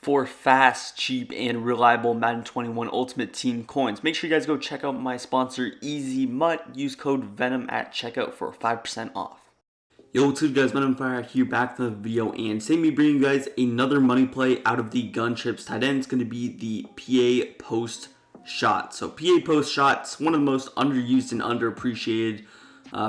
for fast, cheap, and reliable Madden 21 Ultimate Team coins. Make sure you guys go check out my sponsor, Easy Mutt. Use code VENOM at checkout for 5% off. Yo, what's up guys, Venom here back to the video, and today me bringing you guys another money play out of the gun chips tight end. It's going to be the PA post shot. So PA post shot's one of the most underused and underappreciated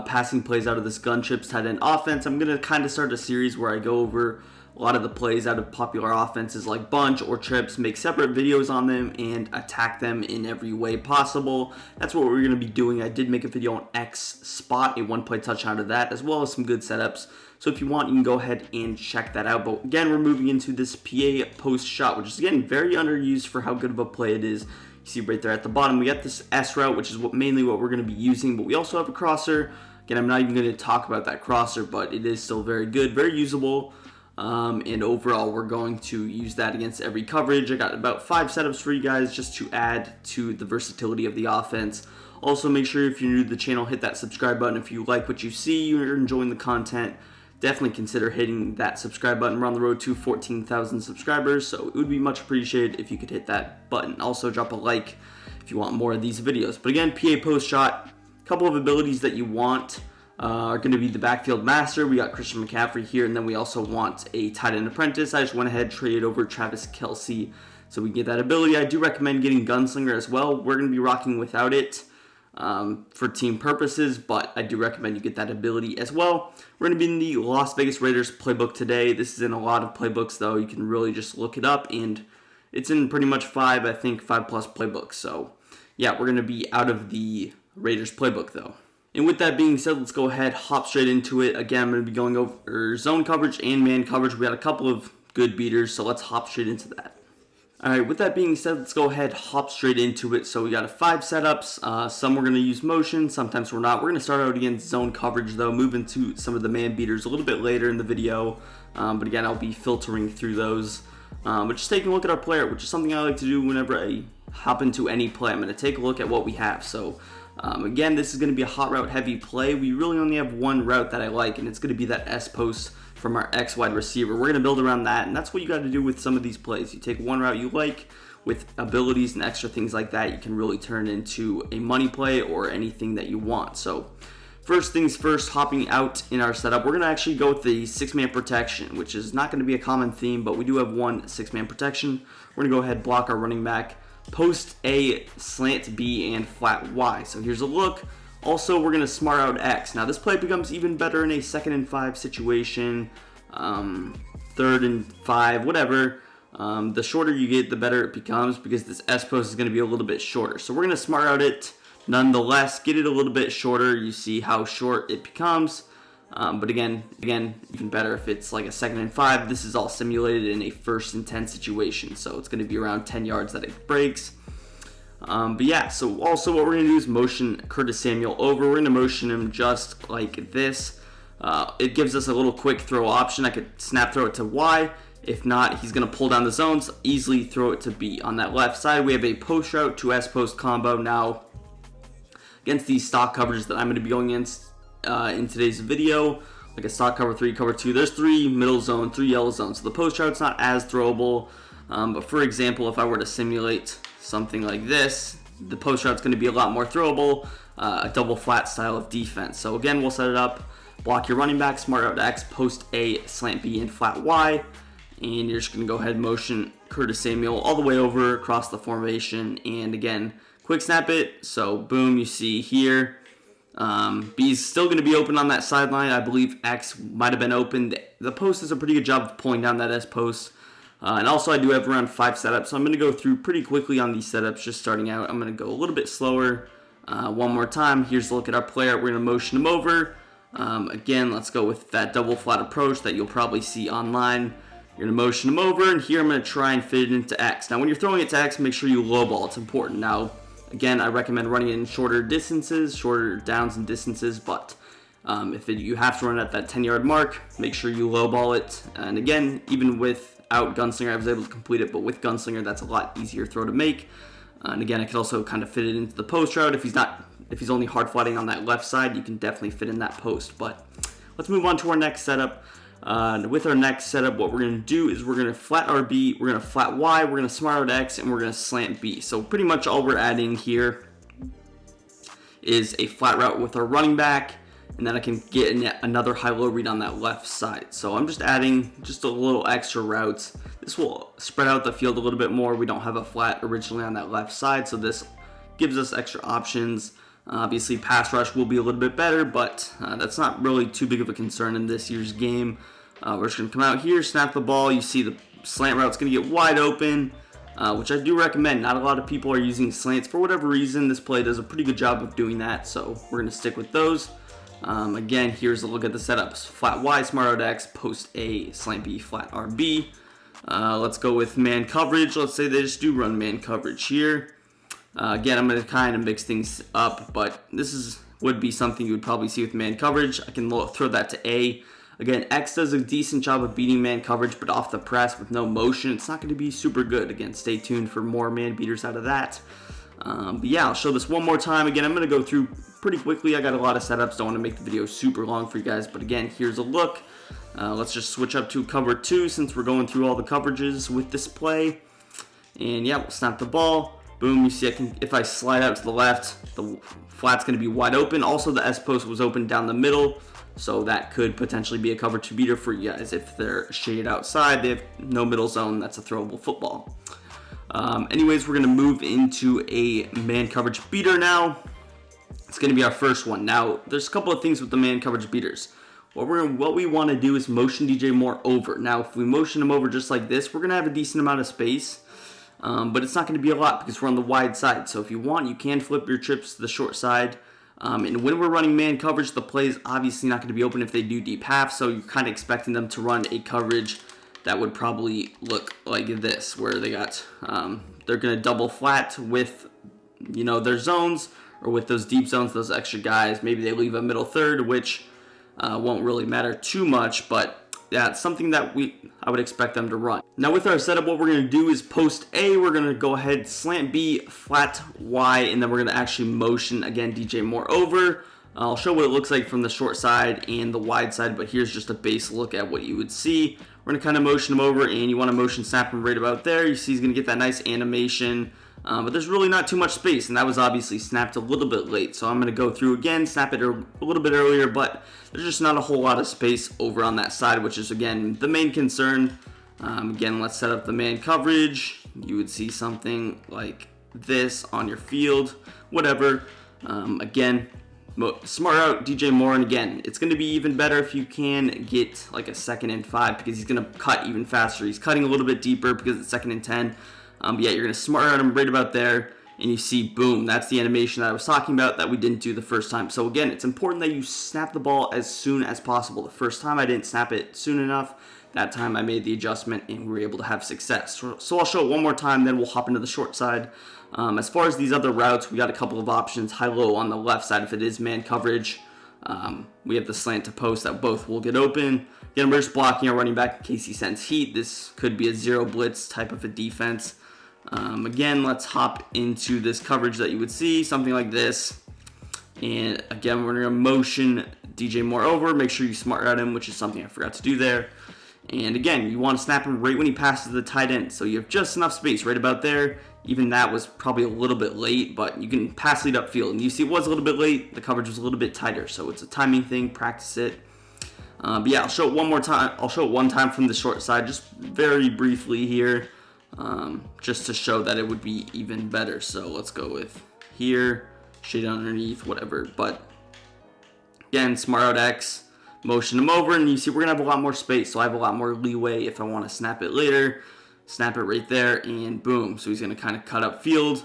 passing plays out of this gun chips tight end offense. I'm going to kind of start a series where I go over a lot of the plays out of popular offenses like bunch or trips, make separate videos on them, and attack them in every way possible. That's what we're going to be doing. I did make a video on X spot, a one-play touchdown of that, as well as some good setups. So if you want, you can go ahead and check that out. But again, we're moving into this PA post shot, which is again very underused for how good of a play it is. You see right there at the bottom, we got this S route, which is mainly what we're going to be using, but we also have a crosser. Again, I'm not even going to talk about that crosser, but it is still very good, very usable. And overall, we're going to use that against every coverage. I got about 5 setups for you guys just to add to the versatility of the offense. Also, make sure if you're new to the channel, hit that subscribe button. If you like what you see, you're enjoying the content, definitely consider hitting that subscribe button. We're on the road to 14,000 subscribers, so it would be much appreciated if you could hit that button. Also, drop a like if you want more of these videos. But again, PA post shot, a couple of abilities that you want are going to be the backfield master. We got Christian McCaffrey here, and then we also want a tight end apprentice. I just went ahead, traded over Travis Kelce so we can get that ability. I do recommend getting Gunslinger as well. We're going to be rocking without it for team purposes, but I do recommend you get that ability as well. We're going to be in the Las Vegas Raiders playbook today. This is in a lot of playbooks, though. You can really just look it up, and it's in pretty much 5+ playbooks. So yeah, we're going to be out of the Raiders playbook, though. And with that being said, let's go ahead, hop straight into it. Again, I'm going to be going over zone coverage and man coverage. We got a couple of good beaters, so let's hop straight into that. All right, with that being said, let's go ahead, hop straight into it. So we got 5 setups. Some we're going to use motion, sometimes we're not. We're going to start out against zone coverage, though, move into some of the man beaters a little bit later in the video. But again, I'll be filtering through those. But just taking a look at our player, which is something I like to do whenever I hop into any play. I'm going to take a look at what we have. So again, this is going to be a hot route heavy play. We really only have one route that I like, and it's going to be that S post from our X wide receiver. We're going to build around that, and that's what you got to do with some of these plays. You take one route you like with abilities and extra things like that, you can really turn it into a money play or anything that you want. So first things first, hopping out in our setup, we're going to actually go with the 6-man protection, which is not going to be a common theme, but we do have one 6-man protection. We're going to go ahead, block our running back, post A, slant B, and flat Y. So here's a look. Also, we're going to smart out X. Now, this play becomes even better in a 2nd and 5 situation, 3rd and 5, whatever. The shorter you get, the better it becomes because this S post is going to be a little bit shorter. So we're going to smart out it nonetheless, get it a little bit shorter. You see how short it becomes. But again, even better if it's like a 2nd and 5. This is all simulated in a 1st and 10 situation, so it's going to be around 10 yards that it breaks. But yeah, so also what we're going to do is motion Curtis Samuel over. We're going to motion him just like this. It gives us a little quick throw option. I could snap throw it to Y. If not, he's going to pull down the zones, easily throw it to B. On that left side, we have a post route to S post combo. Now, against these stock coverages that I'm going to be going against in today's video, like a stock cover 3, cover 2, there's 3 middle zone, 3 yellow zones. So the post route's not as throwable. But for example, if I were to simulate something like this, the post route's going to be a lot more throwable, a double flat style of defense. So again, we'll set it up, block your running back, smart out X, post A, slant B, and flat Y. And you're just going to go ahead and motion Curtis Samuel all the way over across the formation. And again, quick snap it. So boom, you see here. B's still going to be open on that sideline. I believe X might have been open. The post does a pretty good job of pulling down that S post. And also I do have around 5 setups, so I'm going to go through pretty quickly on these setups just starting out. I'm going to go a little bit slower. One more time. Here's a look at our player. We're going to motion him over. Again, let's go with that double flat approach that you'll probably see online. You're going to motion him over, and here I'm going to try and fit it into X. Now when you're throwing it to X, make sure you low ball. It's important. Now again, I recommend running it in shorter distances, shorter downs and distances, but if you have to run at that 10-yard mark, make sure you low ball it. And again, even without Gunslinger, I was able to complete it, but with Gunslinger, that's a lot easier throw to make. And again, I could also kind of fit it into the post route. If he's only hard flatting on that left side, you can definitely fit in that post. But let's move on to our next setup. With our next setup, what we're going to do is we're going to flat RB, we're going to flat Y, we're going to smart out X, and we're going to slant B. So pretty much all we're adding here is a flat route with our running back, and then I can get another high-low read on that left side. So I'm just adding just a little extra routes. This will spread out the field a little bit more. We don't have a flat originally on that left side, so this gives us extra options. Obviously, pass rush will be a little bit better, but that's not really too big of a concern in this year's game. We're just going to come out here, snap the ball. You see the slant route's going to get wide open, which I do recommend. Not a lot of people are using slants. For whatever reason, this play does a pretty good job of doing that, so we're going to stick with those. Again, here's a look at the setups. Flat Y, smart out X, post A, slant B, flat RB. Let's go with man coverage. Let's say they just do run man coverage here. Again, I'm going to kind of mix things up, but this would be something you would probably see with man coverage. I can throw that to A. Again, X does a decent job of beating man coverage, but off the press with no motion, it's not going to be super good. Again, stay tuned for more man beaters out of that. But yeah, I'll show this one more time. Again, I'm going to go through pretty quickly. I got a lot of setups. Don't want to make the video super long for you guys, but again, here's a look. Let's just switch up to cover 2 since we're going through all the coverages with this play. And yeah, we'll snap the ball. Boom, you see if I slide out to the left, the flat's going to be wide open. Also, the S post was open down the middle, so that could potentially be a cover 2 beater for you guys. If they're shaded outside, they have no middle zone, that's a throwable football. Anyways, we're going to move into a man coverage beater now. It's going to be our first one. Now, there's a couple of things with the man coverage beaters. What we want to do is motion DJ Moore over. Now, if we motion him over just like this, we're going to have a decent amount of space. But it's not going to be a lot because we're on the wide side. So if you want, you can flip your trips to the short side. And when we're running man coverage, the play is obviously not going to be open if they do deep half. So you're kind of expecting them to run a coverage that would probably look like this, where they got they're going to double flat with their zones, or with those deep zones, those extra guys. Maybe they leave a middle third, which won't really matter too much, but yeah, it's something that I would expect them to run. Now with our setup, what we're going to do is post A, we're going to go ahead, slant B, flat Y, and then we're going to actually motion, again, DJ Moore over. I'll show what it looks like from the short side and the wide side, but here's just a base look at what you would see. We're going to kind of motion him over, and you want to motion snap him right about there. You see he's going to get that nice animation, but there's really not too much space, and that was obviously snapped a little bit late. So I'm going to go through again, snap it a little bit earlier, but there's just not a whole lot of space over on that side, which is, again, the main concern. Again, let's set up the man coverage. You would see something like this on your field, whatever. Again, smart out DJ Moore, and again, it's going to be even better if you can get like a 2nd and 5, because he's going to cut even faster. He's cutting a little bit deeper because it's 2nd and 10. But yeah, you're going to smart out him right about there, and you see, boom, that's the animation that I was talking about that we didn't do the first time. So again, it's important that you snap the ball as soon as possible. The first time I didn't snap it soon enough. That time I made the adjustment and we were able to have success. So I'll show it one more time, then we'll hop into the short side. As far as these other routes, we got a couple of options. High-low on the left side if it is man coverage. We have the slant to post that both will get open. Again, we're just blocking our running back in case he sends heat. This could be a zero blitz type of a defense. Again, let's hop into this coverage that you would see, something like this. And again, we're going to motion DJ Moore over. Make sure you smart out him, which is something I forgot to do there. And again, you want to snap him right when he passes the tight end. So you have just enough space right about there. Even that was probably a little bit late, but you can pass lead upfield. And you see it was a little bit late. The coverage was a little bit tighter. So it's a timing thing. Practice it. But yeah, I'll show it one more time. I'll show it one time from the short side, just very briefly here, just to show that it would be even better. So let's go with here, shade underneath, whatever. But again, smart out X. Motion him over, and you see we're going to have a lot more space, so I have a lot more leeway if I want to snap it later. Snap it right there, and boom. So he's going to kind of cut up field,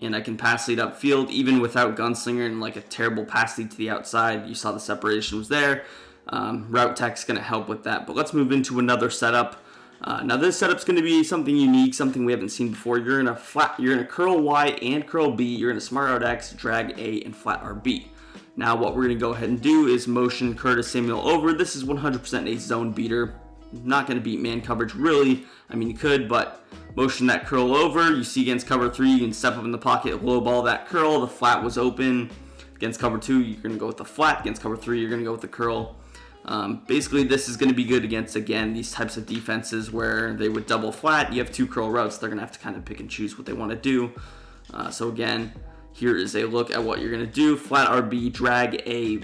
and I can pass lead up field even without gunslinger and like a terrible pass lead to the outside. You saw the separation was there. Route tech's going to help with that, but let's move into another setup. Now this setup's going to be something unique, something we haven't seen before. You're going to curl Y and curl B. You're going to smart out X, drag A, and flat RB. Now what we're going to go ahead and do is motion Curtis Samuel over. This is 100% a zone beater. Not going to beat man coverage really. I mean, you could, but motion that curl over. You see against cover 3, you can step up in the pocket, low ball that curl. The flat was open. Against cover 2, you're going to go with the flat. Against cover 3, you're going to go with the curl. Basically, this is going to be good against, again, these types of defenses where they would double flat. You have 2 curl routes. They're going to have to kind of pick and choose what they want to do. So again, here is a look at what you're going to do. Flat RB, drag A,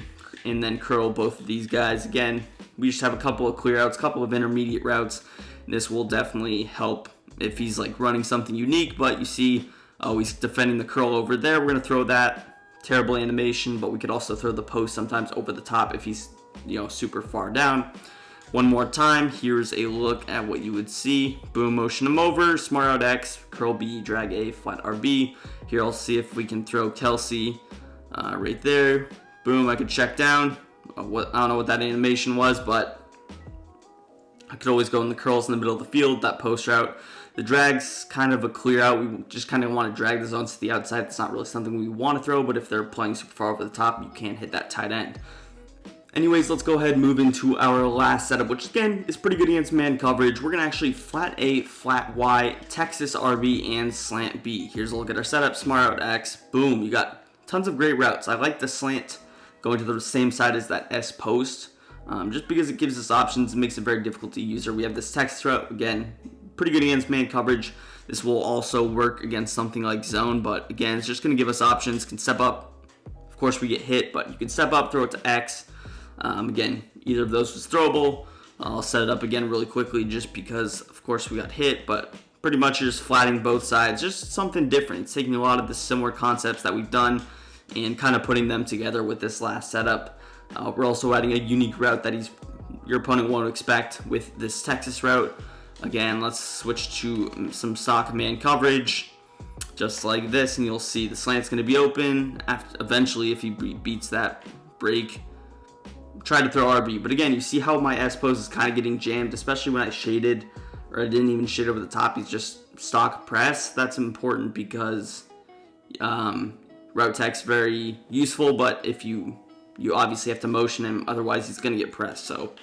and then curl both of these guys. Again, we just have a couple of clear outs, a couple of intermediate routes. This will definitely help if he's like running something unique, but you see, oh, he's defending the curl over there. We're going to throw that. Terrible animation, but we could also throw the post sometimes over the top if he's, super far down. One more time, here's a look at what you would see. Boom, motion him over, smart out X, curl B, drag A, flat RB. Here I'll see if we can throw Kelsey right there. Boom, I could check down. I don't know what that animation was, but I could always go in the curls in the middle of the field, that post route. The drag's kind of a clear out. We just kind of want to drag the zones to the outside. It's not really something we want to throw, but if they're playing super far over the top, you can't hit that tight end. Anyways, let's go ahead and move into our last setup, which again is pretty good against man coverage. We're going to actually flat A, flat Y, Texas RB, and slant B. Here's a look at our setup. Smart out X. Boom. You got tons of great routes. I like the slant going to the same side as that S post, just because it gives us options and makes it very difficult to use. We have this Texas route, again, pretty good against man coverage. This will also work against something like zone, but again, it's just going to give us options. Can step up. Of course, we get hit, but you can step up, throw it to X. Again, either of those was throwable. I'll set it up again really quickly just because, of course, we got hit, but pretty much you're just flattening both sides. Just something different. It's taking a lot of the similar concepts that we've done and kind of putting them together with this last setup. We're also adding a unique route that your opponent won't expect with this Texas route. Again, let's switch to some stock man coverage, just like this, and you'll see the slant's going to be open. Eventually, if he beats that break, try to throw RB. But again, you see how my S pose is kind of getting jammed, especially when I shaded, or I didn't even shade over the top. He's just stock press. That's important because route tech's very useful, but if you obviously have to motion him, otherwise he's going to get pressed. So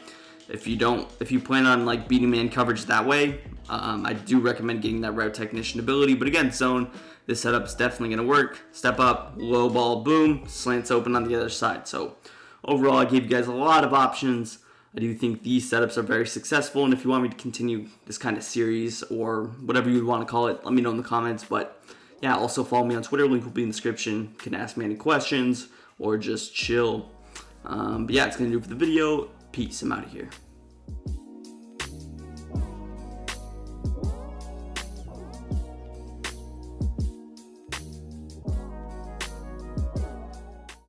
if you plan on like beating man coverage that way, I do recommend getting that route technician ability. But again, zone, this setup is definitely going to work. Step up, low ball, boom, slants open on the other side. So overall, I gave you guys a lot of options. I do think these setups are very successful, and if you want me to continue this kind of series or whatever you want to call it, let me know in the comments. But yeah, also follow me on Twitter. Link will be in the description. You can ask me any questions or just chill. But yeah, it's going to do it for the video. Peace. I'm out of here.